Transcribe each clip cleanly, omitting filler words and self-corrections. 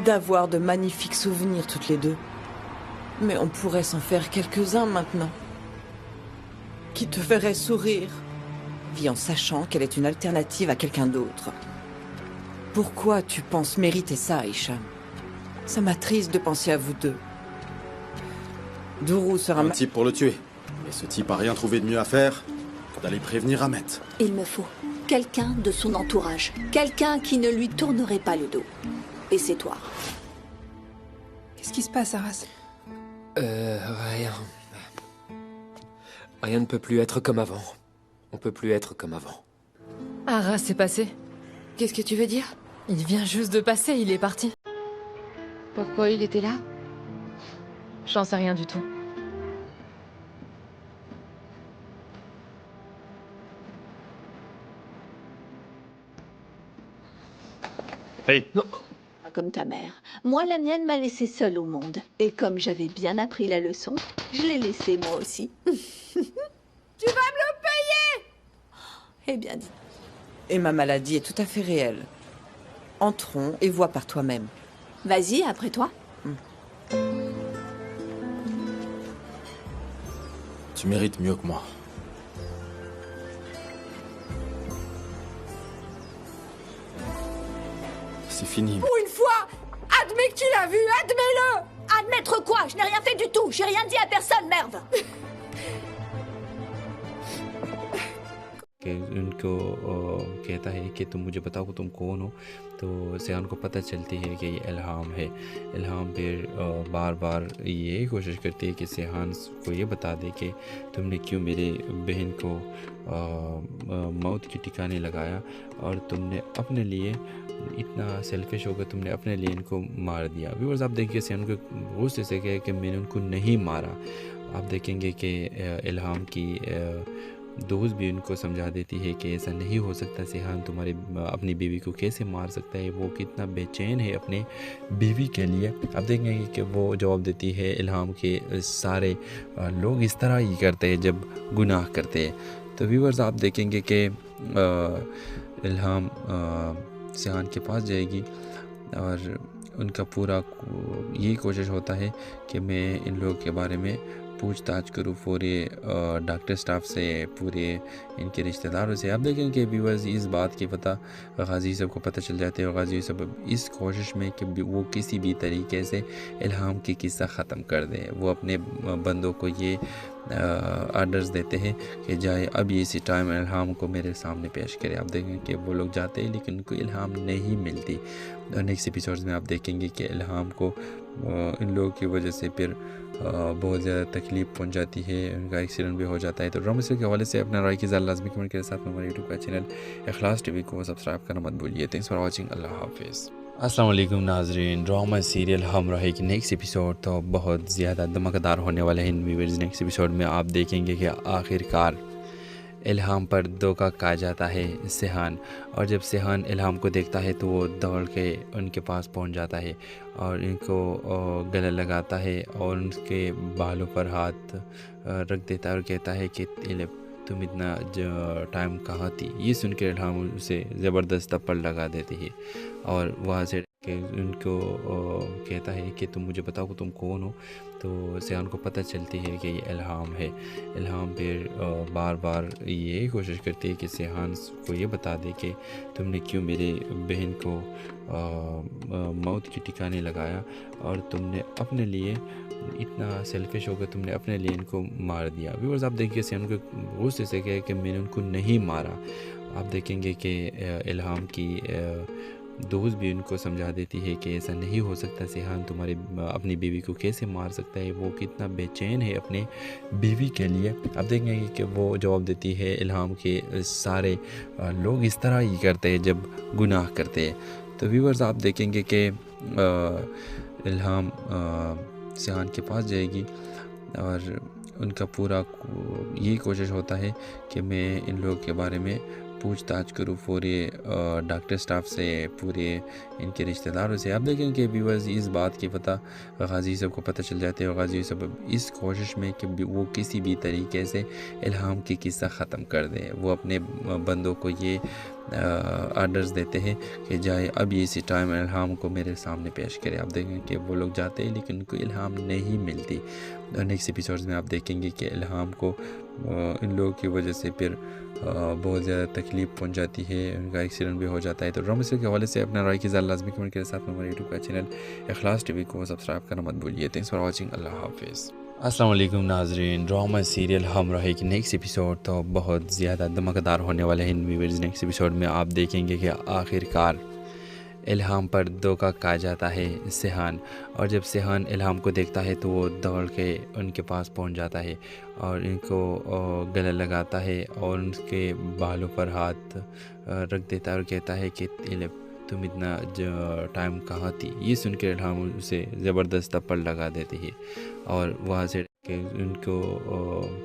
d'avoir de magnifiques souvenirs toutes les deux. Mais on pourrait s'en faire quelques-uns maintenant. Qui te ferait sourire. Vis en sachant qu'elle est une alternative à quelqu'un d'autre. Pourquoi tu penses mériter ça, Hicham? Ça m'attriste de penser à vous deux. Dourou sera Un type pour le tuer. Et ce type a rien trouvé de mieux à faire que d'aller prévenir Ahmet. Il me faut quelqu'un de son entourage. Quelqu'un qui ne lui tournerait pas le dos. Et c'est toi. Qu'est-ce qui se passe, Aras? Rien. Rien ne peut plus être comme avant. On peut plus être comme avant. Aras c'est passé. Qu'est-ce que tu veux dire? Il vient juste de passer, il est parti. Pourquoi il était là? J'en sais rien du tout. Hey. Non. Comme ta mère. Moi, la mienne m'a laissée seule au monde. Et comme j'avais bien appris la leçon, je l'ai laissée moi aussi. Tu vas me le payer! Eh bien dit. Et ma maladie est tout à fait réelle. Entrons et vois par toi-même. Vas-y, après toi. Tu mérites mieux que moi. C'est fini. Pour une fois, admets que tu l'as vu, admets-le! Admettre quoi? Je n'ai rien fait du tout. J'ai rien dit à personne, merde. कि उनको कहता है कि तुम मुझे बताओ तुम कौन हो, तो सियान को पता चलती है कि ये इल्हाम है। इल्हाम फिर बार बार ये कोशिश करती है कि सियान को ये बता दे कि तुमने क्यों मेरे बहन को मौत के ठिकाने लगाया और तुमने अपने लिए इतना सेल्फिश होकर तुमने अपने लिए इनको मार दिया। व्यूअर्स आप देखिए सियान को गुस्से से कहे कि मैंने उनको नहीं मारा। आप देखेंगे कि इल्हाम की दोस्त भी उनको समझा देती है कि ऐसा नहीं हो सकता, सिहान तुम्हारे अपनी बीवी को कैसे मार सकता है, वो कितना बेचैन है अपने बीवी के लिए। आप देखेंगे कि वो जवाब देती है इल्हाम के सारे लोग इस तरह ही करते हैं जब गुनाह करते हैं। तो व्यूअर्स आप देखेंगे कि इल्हाम सिहान के पास जाएगी और उनका पूरा यही कोशिश होता है कि मैं इन लोगों के बारे में पूछताछ करूँ, पूरे डॉक्टर स्टाफ से, पूरे इनके रिश्तेदारों से। आप देखें कि व्यूअर्स इस बात की पता गाजी सब को पता चल जाते हैं और गाजी सब इस कोशिश में कि वो किसी भी तरीके से इल्हाम की किस्सा ख़त्म कर दें। वो अपने बंदों को ये आर्डर्स देते हैं कि जाए अब इसी टाइम इल्हाम को मेरे सामने पेश करें। आप देखें कि वो लोग जाते हैं लेकिन उनको इल्हाम नहीं मिलती। और नेक्स्ट एपिसोड्स में आप देखेंगे कि इल्हाम को इन लोगों की वजह से फिर बहुत ज़्यादा तकलीफ़ पहुंच जाती है, उनका एक्सीडेंट भी हो जाता है। तो ड्रामा सीरियल के हवाले से अपना राय की लाजमी कमेंट के साथ में हमारे यूट्यूब का चैनल इखलास टीवी को सब्सक्राइब करना मत भूलिए। थैंक्स फॉर वाचिंग, अल्लाह हाफिज़। अस्सलाम वालेकुम नाज़रीन, ड्रामा सीरियल हमराही की नेक्स्ट एपिसोड तो बहुत ज़्यादा धमाकेदार होने वाले हैं। व्यूअर्स नेक्स्ट एपिसोड में आप देखेंगे कि आखिरकार इल्हाम पर धोखा खा जाता है सिहान, और जब सिहान इल्हाम को देखता है तो वो दौड़ के उनके पास पहुंच जाता है और इनको गले लगाता है और उनके बालों पर हाथ रख देता है और कहता है कि तुम इतना टाइम कहाँ थी। ये सुन के इल्हाम उसे ज़बरदस्त थप्पड़ लगा देती है और वहाँ से उनको कहता है कि तुम मुझे बताओ तुम कौन हो। तो सियान को पता चलती है कि ये इल्हाम है। इल्हाम फिर बार बार ये कोशिश करती है कि सियान को ये बता दे कि तुमने क्यों मेरे बहन को मौत के ठिकाने लगाया और तुमने अपने लिए इतना सेल्फिश होकर तुमने अपने लिए इनको मार दिया। व्यूअर्स आप देखिए सियान को गुस्से से कहे कि मैंने उनको नहीं मारा। आप देखेंगे कि इल्हाम की दोस्त भी उनको समझा देती है कि ऐसा नहीं हो सकता, सिहान तुम्हारे अपनी बीवी को कैसे मार सकता है, वो कितना बेचैन है अपने बीवी के लिए। आप देखेंगे कि वो जवाब देती है इल्हाम के सारे लोग इस तरह ही करते हैं जब गुनाह करते हैं। तो व्यूअर्स आप देखेंगे कि इल्हाम सिहान के पास जाएगी और उनका पूरा यही कोशिश होता है कि मैं इन लोगों के बारे में पूछताछ करूँ, पूरे डॉक्टर स्टाफ से, पूरे इनके रिश्तेदारों से। आप देखें कि व्यूअर्स इस बात की पता गाजी सब को पता चल जाते हैं और गाजी सब इस कोशिश में कि वो किसी भी तरीके से इल्हाम की किस्सा ख़त्म कर दें। वो अपने बंदों को ये آرڈرز دیتے ہیں کہ جائے اب اسی ٹائم الہام کو میرے سامنے پیش کرے. آپ دیکھیں کہ وہ لوگ جاتے ہیں لیکن ان کو الہام نہیں ملتی. نیکسٹ ایپیسوڈز میں آپ دیکھیں گے کہ الہام کو ان لوگوں کی وجہ سے پھر بہت زیادہ تکلیف پہنچ جاتی ہے, ان کا ایکسیڈنٹ بھی ہو جاتا ہے. تو ڈرامہ سیریل کے حوالے سے اپنا رائے کی اظہار لازمی کمنٹ کے ساتھ ہمارے یوٹیوب کا چینل اخلاص ٹی وی کو سبسکرائب کرنا مت بھولیے. Thanks for watching. اللہ حافظ. السلام علیکم ناظرین. ڈرامہ سیریل ہمراہی کی نیکسٹ ایپیسوڈ تو بہت زیادہ دھماکہ ہہونے والے ہیں. ویورز نیکسٹ ایپیسوڈ میں آپ دیکھیں گے کہ آخر کار الہام پر دھوکہ کھا جاتا ہے سیحان, اور جب سیحان الہام کو دیکھتا ہے تو وہ دوڑ کے ان کے پاس پہنچ جاتا ہے اور ان کو گلے لگاتا ہے اور ان کے بالوں پر ہاتھ رکھ دیتا ہے اور کہتا ہے کہ تم اتنا ٹائم کہاں تھی. یہ سن کے الہام اسے زبردست تھپڑ لگا دیتی ہے اور وہاں سے کہ ان کو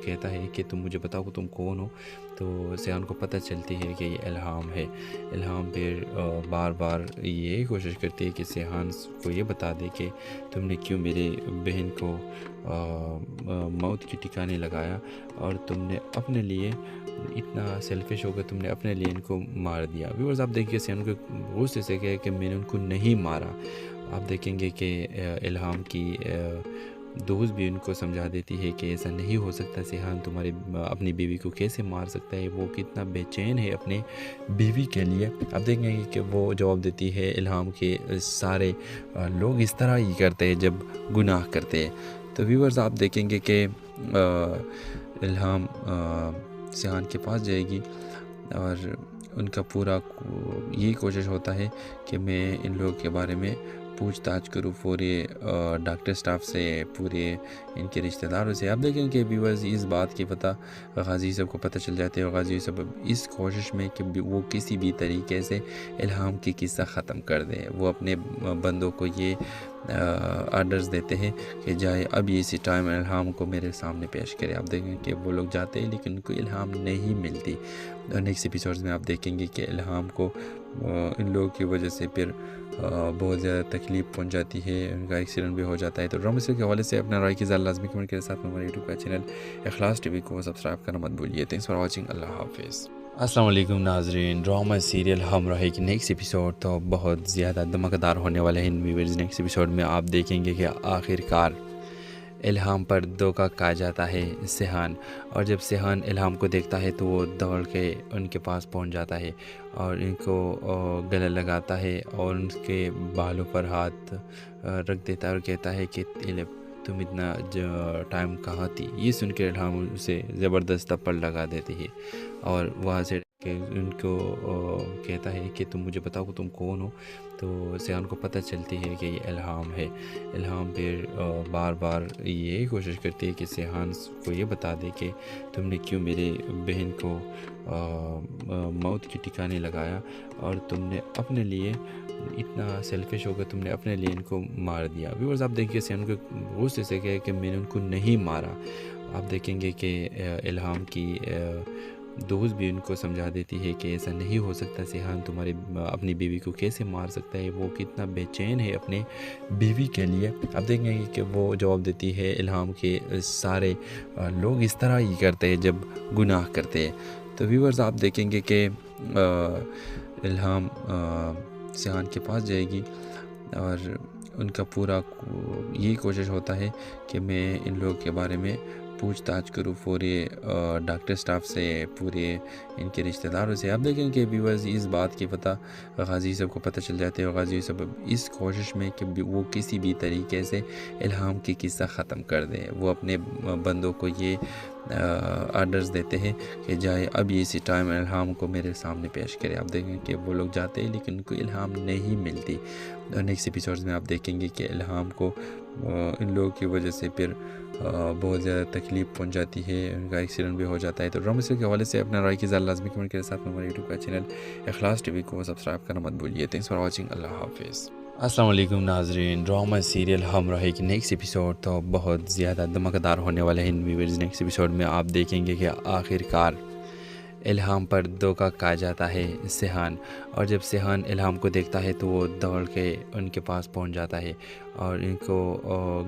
کہتا ہے کہ تم مجھے بتاؤ کہ تم کون ہو. تو سیحان کو پتہ چلتی ہے کہ یہ الہام ہے. الہام پھر بار بار یہ کوشش کرتی ہے کہ سیحان کو یہ بتا دے کہ تم نے کیوں میرے بہن کو موت کی ٹھکانے لگایا اور تم نے اپنے لیے اتنا سیلفش ہو کر تم نے اپنے لیے ان کو مار دیا. ویورز آپ دیکھیے سیحان کو غصے سے کہے کہ میں نے ان کو نہیں مارا. آپ دیکھیں گے کہ الہام کی دوست بھی ان کو سمجھا دیتی ہے کہ ایسا نہیں ہو سکتا. سیحان تمہاری اپنی بیوی کو کیسے مار سکتا ہے, وہ کتنا بے چین ہے اپنے بیوی کے لیے. اب دیکھیں گے کہ وہ جواب دیتی ہے الہام کے سارے لوگ اس طرح ہی کرتے ہیں جب گناہ کرتے ہیں. تو ویورز آپ دیکھیں گے کہ الہام سیحان کے پاس جائے گی اور ان کا پورا یہی کوشش ہوتا ہے کہ میں ان لوگوں کے بارے میں پوچھ تاچھ کروں پورے ڈاکٹر سٹاف سے, پورے ان کے رشتہ داروں سے. آپ دیکھیں کہ ویورز اس بات کی پتہ غازی یوسف کو پتہ چل جاتے ہیں اور غازی یوسف اس کوشش میں کہ وہ کسی بھی طریقے سے الہام کی قصہ ختم کر دے. وہ اپنے بندوں کو یہ آرڈرز دیتے ہیں کہ جائے اب اسی ٹائم الہام کو میرے سامنے پیش کرے. آپ دیکھیں کہ وہ لوگ جاتے ہیں لیکن ان کو الہام نہیں ملتی. نیکسٹ ایپیسوڈز میں آپ دیکھیں گے کہ الہام کو ان لوگوں کی وجہ سے پھر بہت زیادہ تکلیف پہنچ جاتی ہے, ان کا ایکسیڈنٹ بھی ہو جاتا ہے. تو ڈرامہ سیریل کے حوالے سے اپنا رائے کی اظہار لازمی کمنٹ کے ساتھ ہمارے یوٹیوب کا چینل اخلاص ٹی وی کو سبسکرائب کرنا مت بھولیے. Thanks for watching. اللہ حافظ. السلام علیکم ناظرین. ڈرامہ سیریل ہمراہی کی نیکسٹ ایپیسوڈ تو بہت زیادہ دھماکہ ہونے والے ہیں. ویورز نیکسٹ ایپیسوڈ میں آپ دیکھیں گے کہ آخر کار الہام پر دھوکہ کھا جاتا ہے سیحان, اور جب سیحان الہام کو دیکھتا ہے تو وہ دوڑ کے ان کے پاس پہنچ جاتا ہے اور ان کو گلے لگاتا ہے اور ان کے بالوں پر ہاتھ رکھ دیتا ہے اور کہتا ہے کہ تم اتنا ٹائم کہاں تھی. یہ سن کے الہام اسے زبردست تھپڑ لگا دیتی ہے اور وہاں سے کہ ان کو کہتا ہے کہ تم مجھے بتاؤ کہ تم کون ہو. تو سیحان کو پتہ چلتی ہے کہ یہ الہام ہے. الہام پھر بار بار یہ کوشش کرتی ہے کہ سیحان کو یہ بتا دے کہ تم نے کیوں میرے بہن کو موت کی ٹھکانے لگایا اور تم نے اپنے لیے اتنا سیلفش ہو کر تم نے اپنے لیے ان کو مار دیا. ویورز آپ دیکھیے سیحان کو غصے سے کہے کہ میں نے ان کو نہیں مارا. آپ دیکھیں گے کہ الہام کی دوست بھی ان کو سمجھا دیتی ہے کہ ایسا نہیں ہو سکتا. سیحان تمہاری اپنی بیوی کو کیسے مار سکتا ہے, وہ کتنا بے چین ہے اپنے بیوی کے لیے. اب دیکھیں گے کہ وہ جواب دیتی ہے الہام کے سارے لوگ اس طرح ہی کرتے ہیں جب گناہ کرتے ہیں. تو ویورز آپ دیکھیں گے کہ الہام سیحان کے پاس جائے گی اور ان کا پورا یہی کوشش ہوتا ہے کہ میں ان لوگوں کے بارے میں پوچھ تاچھ کروں پورے ڈاکٹر سٹاف سے, پورے ان کے رشتہ داروں سے. آپ دیکھیں کہ ویورز اس بات کی پتہ غازی یوسف کو پتہ چل جاتے ہیں اور غازی یوسف اس کوشش میں کہ وہ کسی بھی طریقے سے الہام کی قصہ ختم کر دے. وہ اپنے بندوں کو یہ آرڈرز دیتے ہیں کہ جائے اب اسی ٹائم الہام کو میرے سامنے پیش کرے. آپ دیکھیں کہ وہ لوگ جاتے ہیں لیکن ان کو الہام نہیں ملتی. نیکسٹ ایپیسوڈز میں آپ دیکھیں گے کہ الہام کو ان لوگوں کی وجہ سے پھر بہت زیادہ تکلیف پہنچ جاتی ہے, ان کا ایکسیڈنٹ بھی ہو جاتا ہے. تو ڈرامہ سیریل کے حوالے سے اپنا رائے کی اظہار لازمی کمنٹ کے ساتھ ہمارے یوٹیوب کا چینل اخلاص ٹی وی کو سبسکرائب کرنا مت بھولیے. Thanks for watching. اللہ حافظ. السلام علیکم ناظرین. ڈرامہ سیریل ہمراہی کی نیکسٹ ایپیسوڈ تو بہت زیادہ دھماکہ ہونے والے ہیں. ویورز نیکسٹ ایپیسوڈ میں آپ دیکھیں گے کہ آخر کار الہام پر دھوکہ کھا جاتا ہے سیحان, اور جب سیحان الہام کو دیکھتا ہے تو وہ دوڑ کے ان کے پاس پہنچ جاتا ہے اور ان کو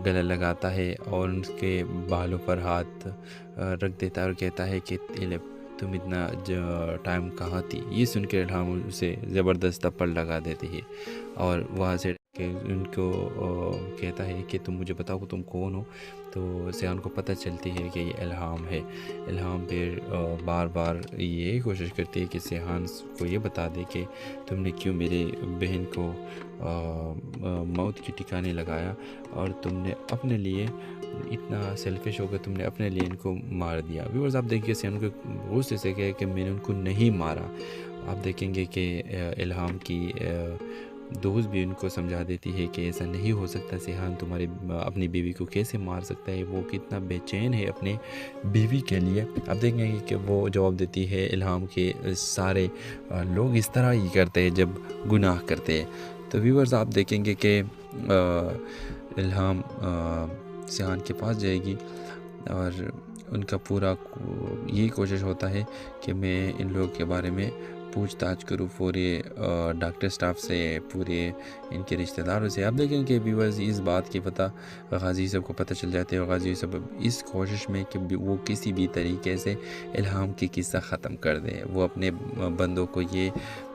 گلے لگاتا ہے اور ان کے بالوں پر ہاتھ رکھ دیتا ہے اور کہتا ہے کہ तुम इतना टाइम कहाँ थी। ये सुन के इल्हाम उसे ज़बरदस्त थप्पड़ लगा देती है और वहाँ से कि उनको कहता है कि तुम मुझे बताओ तुम कौन हो। तो सियान को पता चलती है कि ये इल्हाम है। इल्हाम फिर बार बार ये कोशिश करती है कि सियान को ये बता दे कि तुमने क्यों मेरे बहन को मौत के ठिकाने लगाया और तुमने अपने लिए इतना सेल्फिश होकर तुमने अपने लिए इनको मार दिया। व्यूअर्स आप देखिए सियान को गुस्से से कहे कि मैंने उनको नहीं मारा। आप देखेंगे कि इल्हाम की दोस्त भी उनको समझा देती है कि ऐसा नहीं हो सकता, सिहान तुम्हारी अपनी बीवी को कैसे मार सकता है, वो कितना बेचैन है अपने बीवी के लिए। आप देखेंगे कि वो जवाब देती है इल्हाम के सारे लोग इस तरह ही करते हैं जब गुनाह करते हैं। तो व्यूअर्स आप देखेंगे कि इल्हाम सिहान के पास जाएगी और उनका पूरा यही कोशिश होता है कि मैं इन लोगों के बारे में पूछताछ करूँ, पूरे डॉक्टर स्टाफ से, पूरे इनके रिश्तेदारों से। आप देखें कि व्यूअर्स इस बात की पता गाजी सब को पता चल जाते हैं और गाजी सब इस कोशिश में कि वो किसी भी तरीके से इल्हाम की किस्सा ख़त्म कर दें। वो अपने बंदों को ये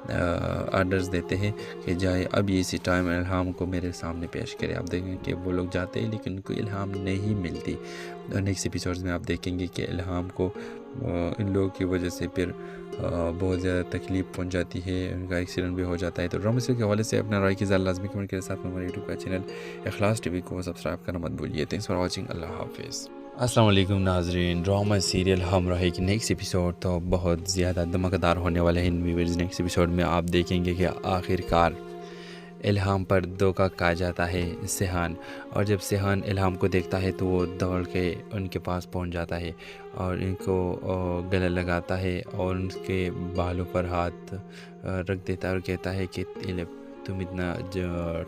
आर्डर्स देते हैं कि जाए अब इसी टाइम इल्हाम को मेरे सामने पेश करें। आप देखें कि वो लोग जाते हैं लेकिन उनको इल्हाम नहीं मिलती। और नेक्स्ट एपिसोड्स में आप देखेंगे कि इल्हाम को इन लोगों की वजह से फिर बहुत ज़्यादा तकलीफ़ पहुंच जाती है, उनका एक्सीडेंट भी हो जाता है। तो ड्रामा सीरियल के हवाले से अपना राय की लाजमी कमेंट के साथ में हमारे यूट्यूब का चैनल इखलास टीवी को सब्सक्राइब करना मत भूलिए। Thanks for watching. अल्लाह हाफिज़। अस्सलाम वालेकुम नाज़रीन, ड्रामा सीरियल हमराही की नेक्स्ट एपिसोड तो बहुत ज़्यादा धमाकेदार होने वाले हैं। व्यूअर्स नेक्स्ट एपिसोड में आप देखेंगे कि आखिरकार इल्हाम पर धोखा खा जाता है सिहान, और जब सिहान इल्हाम को देखता है तो वो दौड़ के उनके पास पहुंच जाता है और इनको गले लगाता है और उनके बालों पर हाथ रख देता है और कहता है कि तुम इतना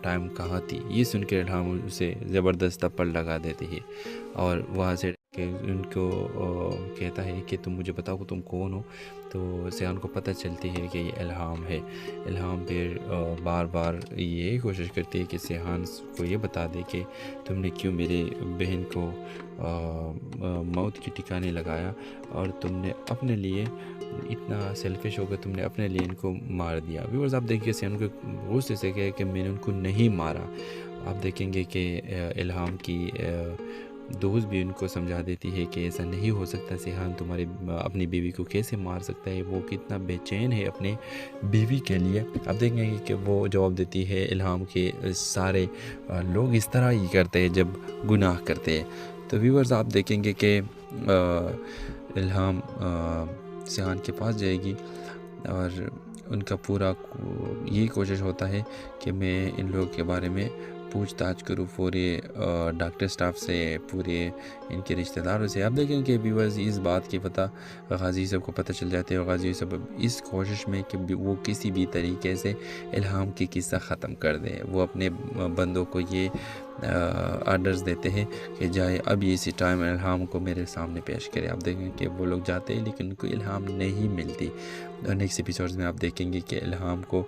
टाइम कहाँ थी। ये सुन के इल्हाम उसे ज़बरदस्त थप्पड़ लगा देती है और वहाँ से उनको कहता है कि तुम मुझे बताओ तुम कौन हो। तो सियान को पता चलती है कि ये इल्हाम है। इल्हाम फिर बार बार ये कोशिश करती है कि सियान को ये बता दे कि तुमने क्यों मेरे बहन को मौत के ठिकाने लगाया और तुमने अपने लिए इतना सेल्फिश होकर तुमने अपने लिए इनको मार दिया। व्यूअर्स आप देखिए सियान को गुस्से से कहे कि मैंने उनको नहीं मारा। आप देखेंगे कि इल्हाम की दोस्त भी उनको समझा देती है कि ऐसा नहीं हो सकता, सिहान तुम्हारी अपनी बीवी को कैसे मार सकता है, वो कितना बेचैन है अपने बीवी के लिए। आप देखेंगे कि वो जवाब देती है इल्हाम के सारे लोग इस तरह ही करते हैं जब गुनाह करते हैं। तो व्यूअर्स आप देखेंगे कि इल्हाम सिहान के पास जाएगी और उनका पूरा यही कोशिश होता है कि मैं इन लोगों के बारे में पूछताछ करूँ, पूरे डॉक्टर स्टाफ से, पूरे इनके रिश्तेदारों से। आप देखें कि व्यूअर्स इस बात की पता गाजी सब को पता चल जाते हैं और गाजी सब इस कोशिश में कि वो किसी भी तरीके से इल्हाम की किस्सा ख़त्म कर दें। वो अपने बंदों को ये आर्डर्स देते हैं कि जाए अब इसी टाइम इल्हाम को मेरे सामने पेश करें। आप देखें कि वो लोग जाते हैं लेकिन उनको इल्हाम नहीं मिलती। और नेक्स्ट एपिसोड्स में आप देखेंगे कि इल्हाम को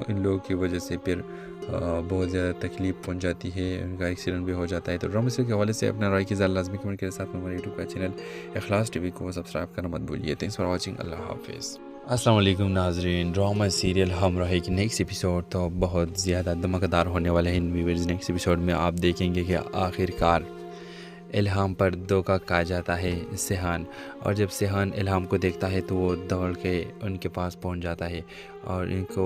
इन लोगों की वजह से फिर बहुत ज़्यादा तकलीफ़ पहुंच जाती है, उनका एक्सीडेंट भी हो जाता है। तो ड्रामा सीरियल के हवाले से अपना राय की लाजमी कमेंट के साथ में हमारे यूट्यूब का चैनल इखलास टीवी को सब्सक्राइब करना मत भूलिए। Thanks for watching. अल्लाह हाफिज़। अस्सलाम वालेकुम नाज़रीन, ड्रामा सीरियल हमराही की नेक्स्ट एपिसोड तो बहुत ज़्यादा धमाकेदार होने वाले हैं। व्यूअर्स नेक्स्ट एपिसोड में आप देखेंगे कि आखिरकार इल्हाम पर धोखा खा जाता है सिहान, और जब सिहान इल्हाम को देखता है तो वो दौड़ के उनके पास पहुंच जाता है और इनको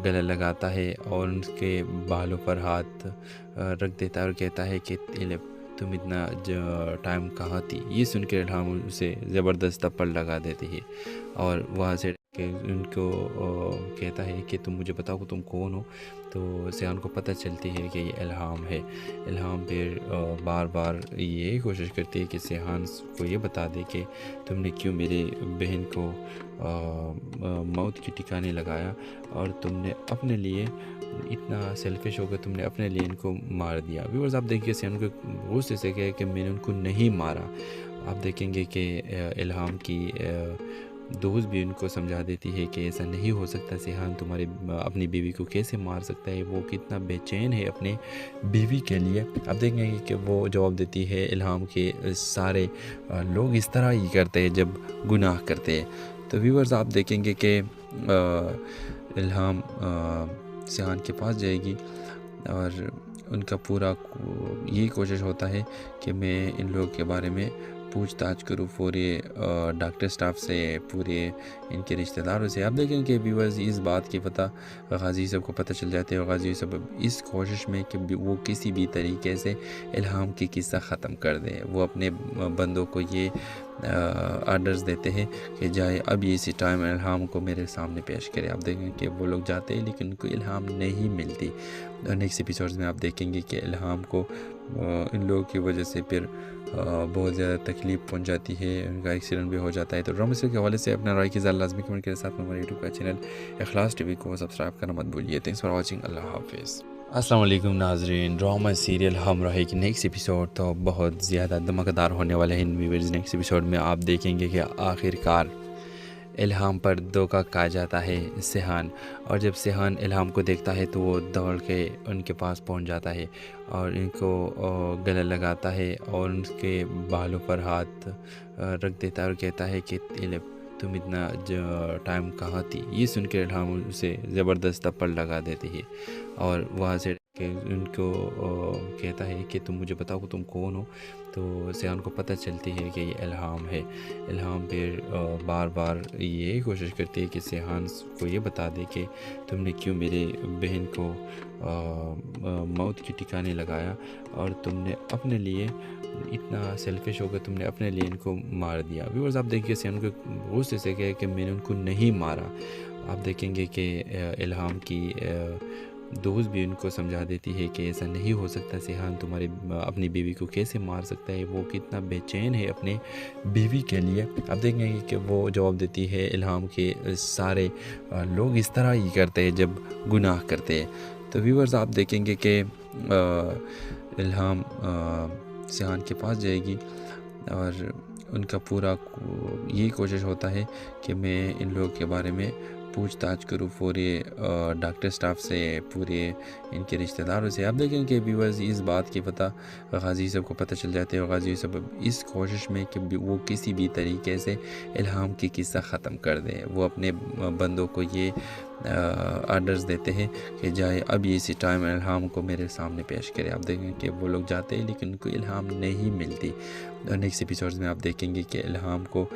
गले लगाता है और उनके बालों पर हाथ रख देता है और कहता है कि तुम इतना टाइम कहाँ थी। ये सुन के इल्हाम उसे ज़बरदस्त थप्पड़ लगा देती है और वहाँ से उनको कहता है कि तुम मुझे बताओ तुम कौन हो। तो सियान को पता चलती है कि ये इल्हाम है। इल्हाम फिर बार बार ये कोशिश करती है कि सियान को ये बता दे कि तुमने क्यों मेरे बहन को मौत के ठिकाने लगाया और तुमने अपने लिए इतना सेल्फिश होकर तुमने अपने लिए इनको मार दिया। व्यूअर्स आप देखिए सियान को गुस्से से कहे कि मैंने उनको नहीं मारा। आप देखेंगे कि इल्हाम की दोस्त भी उनको समझा देती है कि ऐसा नहीं हो सकता, सिहान तुम्हारे अपनी बीवी को कैसे मार सकता है, वो कितना बेचैन है अपने बीवी के लिए। अब देखेंगे कि वो जवाब देती है इल्हाम के सारे लोग इस तरह ही करते हैं जब गुनाह करते हैं। तो व्यूअर्स आप देखेंगे कि इल्हाम सिहान के पास जाएगी और उनका पूरा यही कोशिश होता है कि मैं इन लोगों के बारे में पूछताछ करूँ पूरे डॉक्टर स्टाफ से, पूरे इनके रिश्तेदारों से। आप देखें कि व्यूअर्स इस बात की पता गाजी सब को पता चल जाते हैं और गाजी सब इस कोशिश में कि वो किसी भी तरीके से इल्हाम की किस्सा ख़त्म कर दें। वो अपने बंदों को ये आर्डर्स देते हैं कि जाए अब इसी टाइम इल्हाम को मेरे सामने पेश करें। आप देखें कि वो लोग जाते हैं लेकिन उनको इल्हाम नहीं मिलती। नेक्स्ट एपिसोड्स में आप देखेंगे कि इल्हाम को इन लोगों की वजह से फिर बहुत ज़्यादा तकलीफ़ पहुंच जाती है, उनका एक्सीडेंट भी हो जाता है। तो ड्रामा सीरियल के हवाले से अपना राय की लाजमी कमेंट के साथ में हमारे यूट्यूब का चैनल इखलास टीवी को सब्सक्राइब करना मत भूलिए। थैंक्स फॉर वॉचिंग, अल्लाह हाफिज़। अस्सलाम वालेकुम नाज़रीन, ड्रामा सीरियल हमराही की नेक्स्ट एपिसोड तो बहुत ज़्यादा धमाकेदार होने वाले हैं। व्यूअर्स नेक्स्ट एपिसोड में आप देखेंगे कि आखिरकार इल्हाम पर धोखा खा जाता है सिहान, और जब सिहान इल्हाम को देखता है तो वो दौड़ के उनके पास पहुंच जाता है और इनको गले लगाता है और उनके बालों पर हाथ रख देता है और कहता है कि तुम इतना टाइम कहाँ थी। ये सुन के इल्हाम उसे ज़बरदस्त थप्पड़ लगा देती है और वहाँ से उनको कहता है कि तुम मुझे बताओ तुम कौन हो। तो सिहान को पता चलती है कि ये इल्हाम है। इल्हाम फिर बार बार ये कोशिश करती है कि सिहान को ये बता दे कि तुमने क्यों मेरे बहन को मौत की ठिकाने लगाया और तुमने अपने लिए इतना सेल्फिश होकर तुमने अपने लिए इनको मार दिया। व्यूअर्स आप देखिए सिहान को गुस्से से कहे कि मैंने उनको नहीं मारा। आप देखेंगे कि इल्हाम की दोस्त भी उनको समझा देती है कि ऐसा नहीं हो सकता, सिहान तुम्हारे अपनी बीवी को कैसे मार सकता है, वो कितना बेचैन है अपने बीवी के लिए। अब देखेंगे कि वो जवाब देती है इल्हाम के सारे लोग इस तरह ही करते हैं जब गुनाह करते हैं। तो व्यूअर्स आप देखेंगे कि इल्हाम सिहान के पास जाएगी और उनका पूरा यही कोशिश होता है कि मैं इन लोगों के बारे में पूछताछ करूँ पूरे डॉक्टर स्टाफ से, पूरे इनके रिश्तेदारों से। आप देखें कि व्यूअर्स इस बात की पता गाजी सब को पता चल जाते हैं और गाजी सब इस कोशिश में कि वो किसी भी तरीके से इल्हाम की किस्सा ख़त्म कर दें। वो अपने बंदों को ये आर्डर्स देते हैं कि जाए अब इसी टाइम इल्हाम को मेरे सामने पेश करें। आप देखें कि वो लोग जाते हैं लेकिन उनको इल्हाम नहीं मिलती। नेक्स्ट एपिसोड्स में आप देखेंगे कि इल्हाम को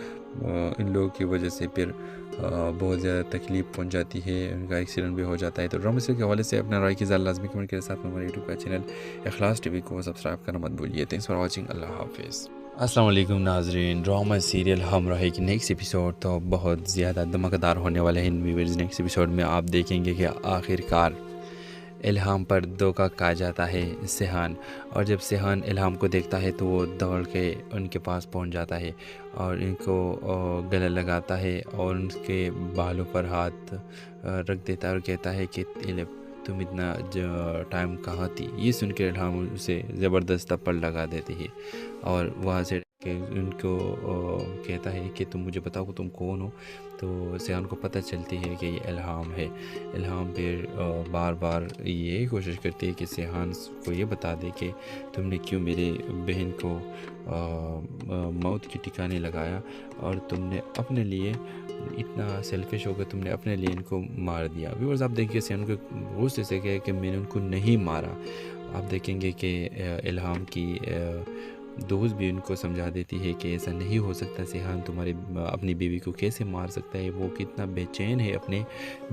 इन लोगों की वजह से फिर बहुत ज़्यादा तकलीफ़ पहुंच जाती है, उनका एक्सीडेंट भी हो जाता है। तो ड्रामा सीरियल के हवाले से अपना राय की लाजमी कमेंट के साथ में हमारे यूट्यूब का चैनल इखलास टीवी को सब्सक्राइब करना मत भूलिए। थैंक्स फॉर वॉचिंग, अल्लाह हाफिज़। अस्सलाम वालेकुम नाज़रीन, ड्रामा सीरियल हमराही की नेक्स्ट एपिसोड तो बहुत ज़्यादा धमाकेदार होने वाले हैं। व्यूअर्स नेक्स्ट एपिसोड में आप देखेंगे कि आखिरकार इल्हाम पर धोखा खा जाता है सिहान, और जब सिहान इल्हाम को देखता है तो वो दौड़ के उनके पास पहुंच जाता है और इनको गले लगाता है और उनके बालों पर हाथ रख देता है और कहता है कि तुम इतना टाइम कहाँ थी। ये सुन के इल्हाम उसे ज़बरदस्त थप्पड़ लगा देती है और वहाँ से उनको कहता है कि तुम मुझे बताओ तुम कौन हो। तो सिहान को पता चलती है कि ये इल्हाम है। इल्हाम फिर बार बार ये कोशिश करती है कि सिहान को ये बता दे कि तुमने क्यों मेरे बहन को मौत की ठिकाने लगाया और तुमने अपने लिए इतना सेल्फिश होकर तुमने अपने लिए इनको मार दिया। व्यूअर्स आप देखिए सिहान को गुस्से से कहे कि मैंने उनको नहीं मारा। आप देखेंगे कि इल्हाम की दोस्त भी उनको समझा देती है कि ऐसा नहीं हो सकता, सिहान तुम्हारे अपनी बीवी को कैसे मार सकता है, वो कितना बेचैन है अपने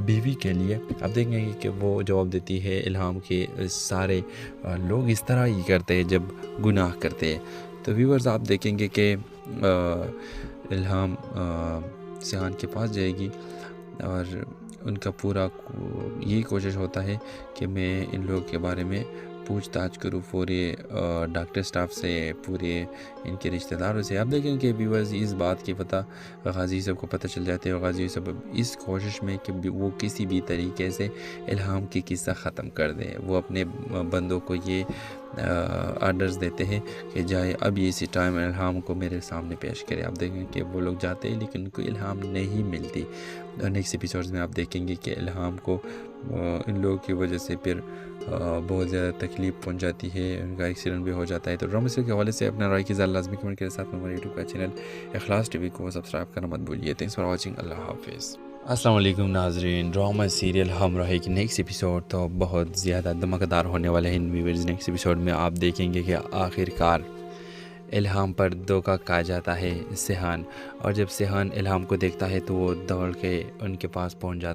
बीवी के लिए। अब देखेंगे कि वो जवाब देती है इल्हाम के सारे लोग इस तरह ही करते हैं जब गुनाह करते हैं। तो व्यूअर्स आप देखेंगे कि इल्हाम सिहान के पास जाएगी और उनका पूरा यही कोशिश होता है कि मैं इन लोगों के बारे में पूछ ताछ करूँ पूरे डॉक्टर स्टाफ से, पूरे इनके रिश्तेदारों से। आप देखें कि व्यूअर्स इस बात की पता गाजी सब को पता चल जाते हैं। गाजी सब इस कोशिश में कि वो किसी भी तरीके से इल्हाम की किस्सा ख़त्म कर दें, वो अपने बंदों को ये आर्डर्स देते हैं कि जाए अब इसी टाइम इल्हाम को मेरे सामने पेश करें। आप देखें कि वो लोग जाते हैं लेकिन उनको इल्हाम नहीं मिलती। नेक्स्ट एपिसोड्स में आप देखेंगे कि इल्हाम को इन लोगों की वजह से फिर बहुत ज़्यादा तकलीफ़ पहुंच जाती है, उनका एक्सीडेंट भी हो जाता है। तो ड्रामा सीरियल के हवाले से अपना राय की लाजमी कमेंट के साथ में हमारे यूट्यूब का चैनल इखलास टीवी को सब्सक्राइब करना मत भूलिए। Thanks for watching. अल्लाह हाफिज़। अस्सलाम वालेकुम नाज़रीन, ड्रामा सीरियल हम रहे कि नेक्स्ट एपिसोड तो बहुत ज़्यादा धमाकेदार होने वाले हैं इन व्यूअर्स। नेक्स्ट एपिसोड में आप देखेंगे कि आखिरकार इल्हाम पर धोखा खा जाता है सेहान, और जब सेहान इल्हाम को देखता है तो वो दौड़ के उनके पास पहुंच जाता है।